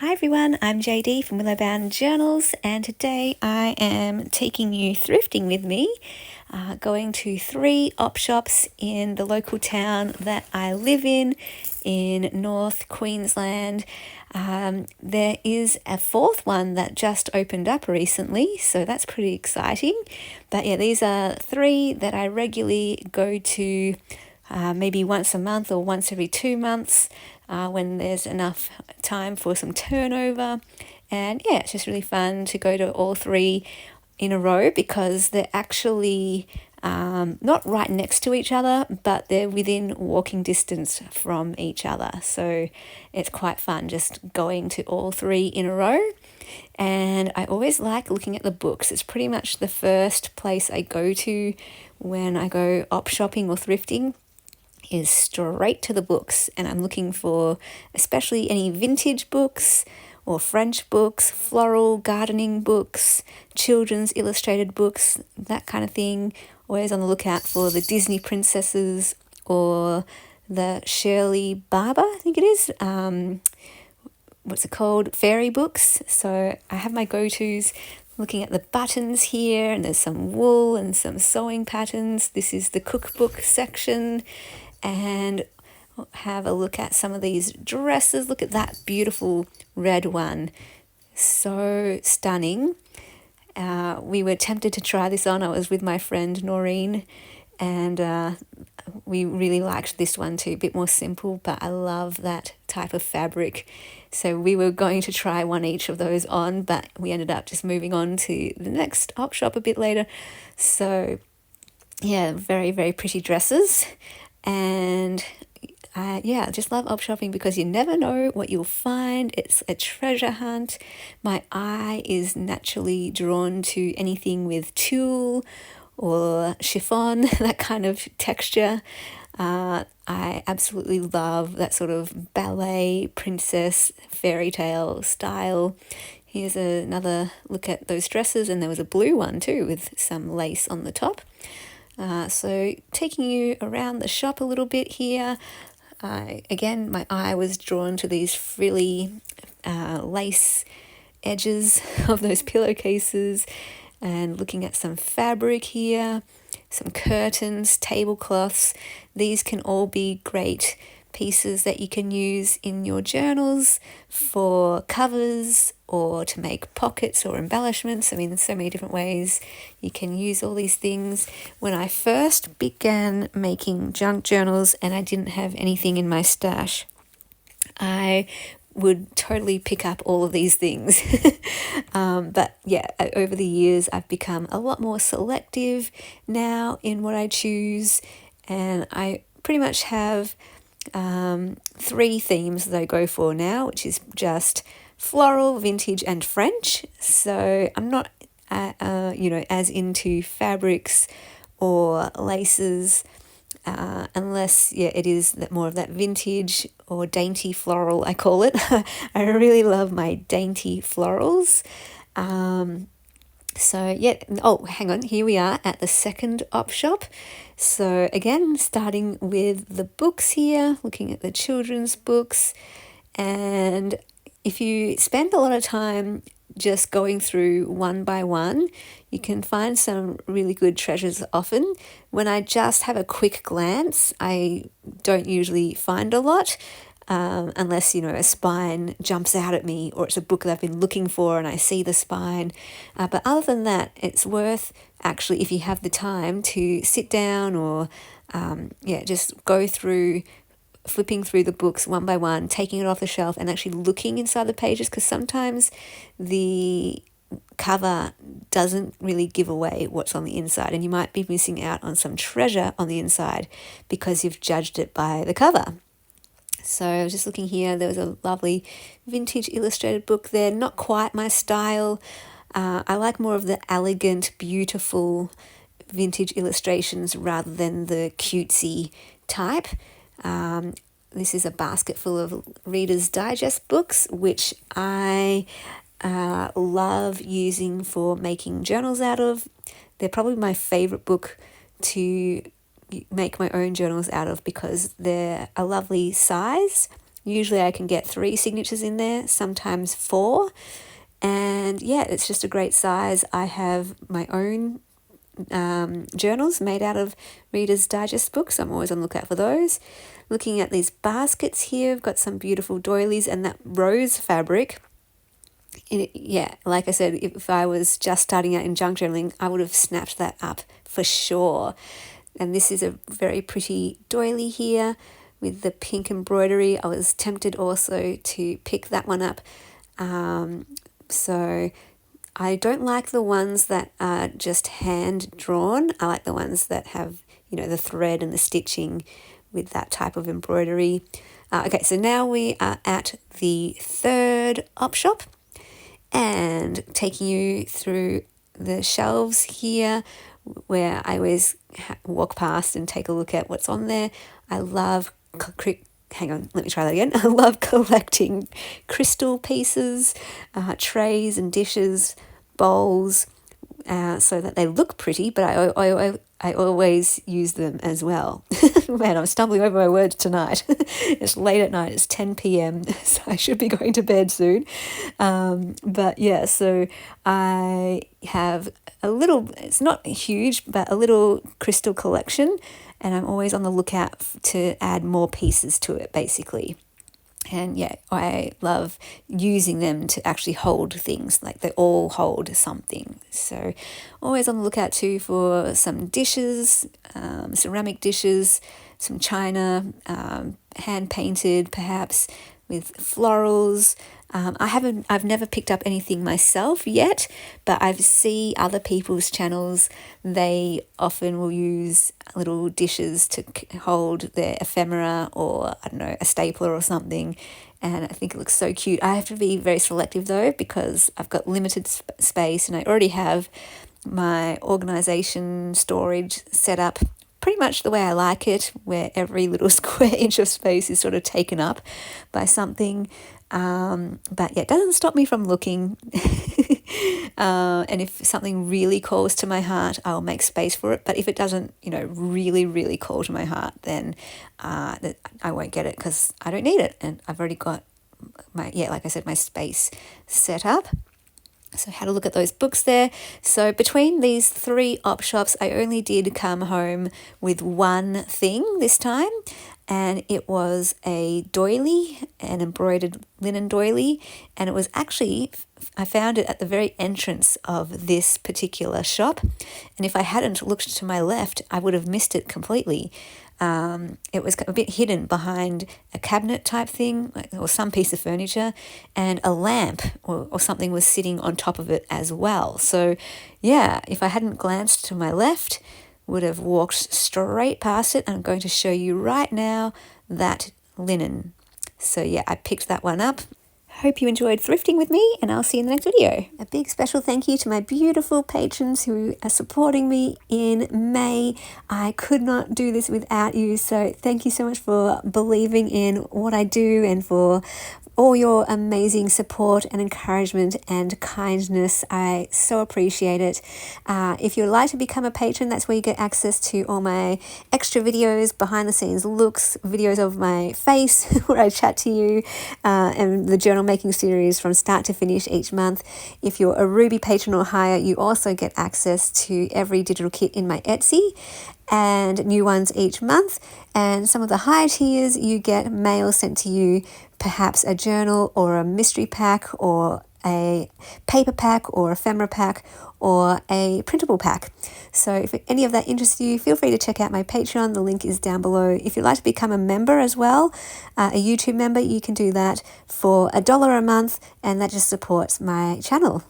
Hi everyone, I'm JD from Willowbound Journals, and today I am taking you thrifting with me, going to 3 op shops in the local town that I live in North Queensland. There is a 4th one that just opened up recently, so that's pretty exciting. But yeah, these are 3 that I regularly go to maybe once a month or once every 2 months when there's enough time for some turnover. And yeah, it's just really fun to go to all 3 in a row because they're actually not right next to each other, but they're within walking distance from each other. So it's quite fun just going to all 3 in a row. And I always like looking at the books. It's pretty much the first place I go to when I go op shopping or thrifting, is straight to the books, and I'm looking for especially any vintage books or French books, floral gardening books, children's illustrated books, that kind of thing. Always on the lookout for the Disney princesses or the Shirley Barber, I think it is. What's it called? Fairy books. So I have my go-tos. Looking at the buttons here, and there's some wool and some sewing patterns. This is the cookbook section. And have a look at some of these dresses. Look at that beautiful red one. So stunning. We were tempted to try this on. I was with my friend Noreen, and we really liked this one too. A bit more simple, but I love that type of fabric. So we were going to try one each of those on, but we ended up just moving on to the next op shop a bit later. So yeah, very, very pretty dresses. And I just love op shopping because you never know what you'll find. It's a treasure hunt. My eye is naturally drawn to anything with tulle or chiffon, that kind of texture. I absolutely love that sort of ballet, princess, fairy tale style. Here's another look at those dresses, and there was a blue one too with some lace on the top. So taking you around the shop a little bit here. Again, my eye was drawn to these frilly lace edges of those pillowcases, and looking at some fabric here, some curtains, tablecloths. These can all be great pieces that you can use in your journals for covers or to make pockets or embellishments. I mean, there's so many different ways you can use all these things. When I first began making junk journals and I didn't have anything in my stash, I would totally pick up all of these things. But yeah, over the years, I've become a lot more selective now in what I choose, and I pretty much have 3 themes that I go for now, which is just floral, vintage, and French. So I'm not, as into fabrics or laces, unless, it is more of that vintage or dainty floral, I call it. I really love my dainty florals. Hang on, here we are at the second op shop. So again, starting with the books here, looking at the children's books. And if you spend a lot of time just going through one by one, you can find some really good treasures often. When I just have a quick glance, I don't usually find a lot. Unless, a spine jumps out at me, or it's a book that I've been looking for and I see the spine. But other than that, it's worth actually, if you have the time, to sit down or, just go through, flipping through the books one by one, taking it off the shelf and actually looking inside the pages, because sometimes the cover doesn't really give away what's on the inside, and you might be missing out on some treasure on the inside because you've judged it by the cover. So I was just looking here, there was a lovely vintage illustrated book there, not quite my style. I like more of the elegant, beautiful vintage illustrations rather than the cutesy type. This is a basket full of Reader's Digest books, which I love using for making journals out of. They're probably my favourite book to make my own journals out of because they're a lovely size Usually I can get 3 signatures in there, sometimes 4. And yeah, it's just a great size. I have my own journals made out of Reader's Digest books. I'm always on the lookout for those. Looking at these baskets here, I've got some beautiful doilies and that rose fabric. Yeah, like I said, if I was just starting out in junk journaling, I would have snapped that up for sure. And this is a very pretty doily here with the pink embroidery. I was tempted also to pick that one up. So I don't like the ones that are just hand drawn. I like the ones that have, the thread and the stitching with that type of embroidery. Okay, so now we are at the third op shop and taking you through the shelves here where I always walk past and take a look at what's on there. I love hang on, let me try that again. I love collecting crystal pieces, trays and dishes, bowls, so that they look pretty, but I always use them as well. Man, I'm stumbling over my words tonight. It's late at night, it's 10 p.m, so I should be going to bed soon. But yeah, so I have a little, it's not huge, but a little crystal collection, and I'm always on the lookout to add more pieces to it, basically. And yeah, I love using them to actually hold things, like they all hold something. So always on the lookout too for some dishes, ceramic dishes, some china, hand painted perhaps with florals. I've never picked up anything myself yet, but I see other people's channels. They often will use little dishes to hold their ephemera or, I don't know, a stapler or something. And I think it looks so cute. I have to be very selective though, because I've got limited space and I already have my organization storage set up pretty much the way I like it, where every little square inch of space is sort of taken up by something. But yeah, it doesn't stop me from looking. And if something really calls to my heart, I'll make space for it. But if it doesn't, really, really call to my heart, then I won't get it because I don't need it. And I've already got like I said, my space set up. So I had a look at those books there. So between these 3 op shops, I only did come home with one thing this time. And it was a doily, an embroidered linen doily. And it was actually, I found it at the very entrance of this particular shop. And if I hadn't looked to my left, I would have missed it completely. It was a bit hidden behind a cabinet type thing, or some piece of furniture, and a lamp or something was sitting on top of it as well. So yeah, if I hadn't glanced to my left, would have walked straight past it. And I'm going to show you right now that linen. So yeah, I picked that one up. Hope you enjoyed thrifting with me, and I'll see you in the next video. A big special thank you to my beautiful patrons who are supporting me in May. I could not do this without you, so thank you so much for believing in what I do and for all your amazing support and encouragement and kindness. I so appreciate it. If you'd like to become a patron, that's where you get access to all my extra videos, behind the scenes looks, videos of my face where I chat to you, and the journal making series from start to finish each month. If you're a Ruby patron or higher, you also get access to every digital kit in my Etsy and new ones each month. And some of the higher tiers, you get mail sent to you, perhaps a journal or a mystery pack or a paper pack or ephemera pack or a printable pack. So if any of that interests you, feel free to check out my Patreon. The link is down below. If you'd like to become a member as well, a YouTube member, you can do that for $1 a month, and that just supports my channel.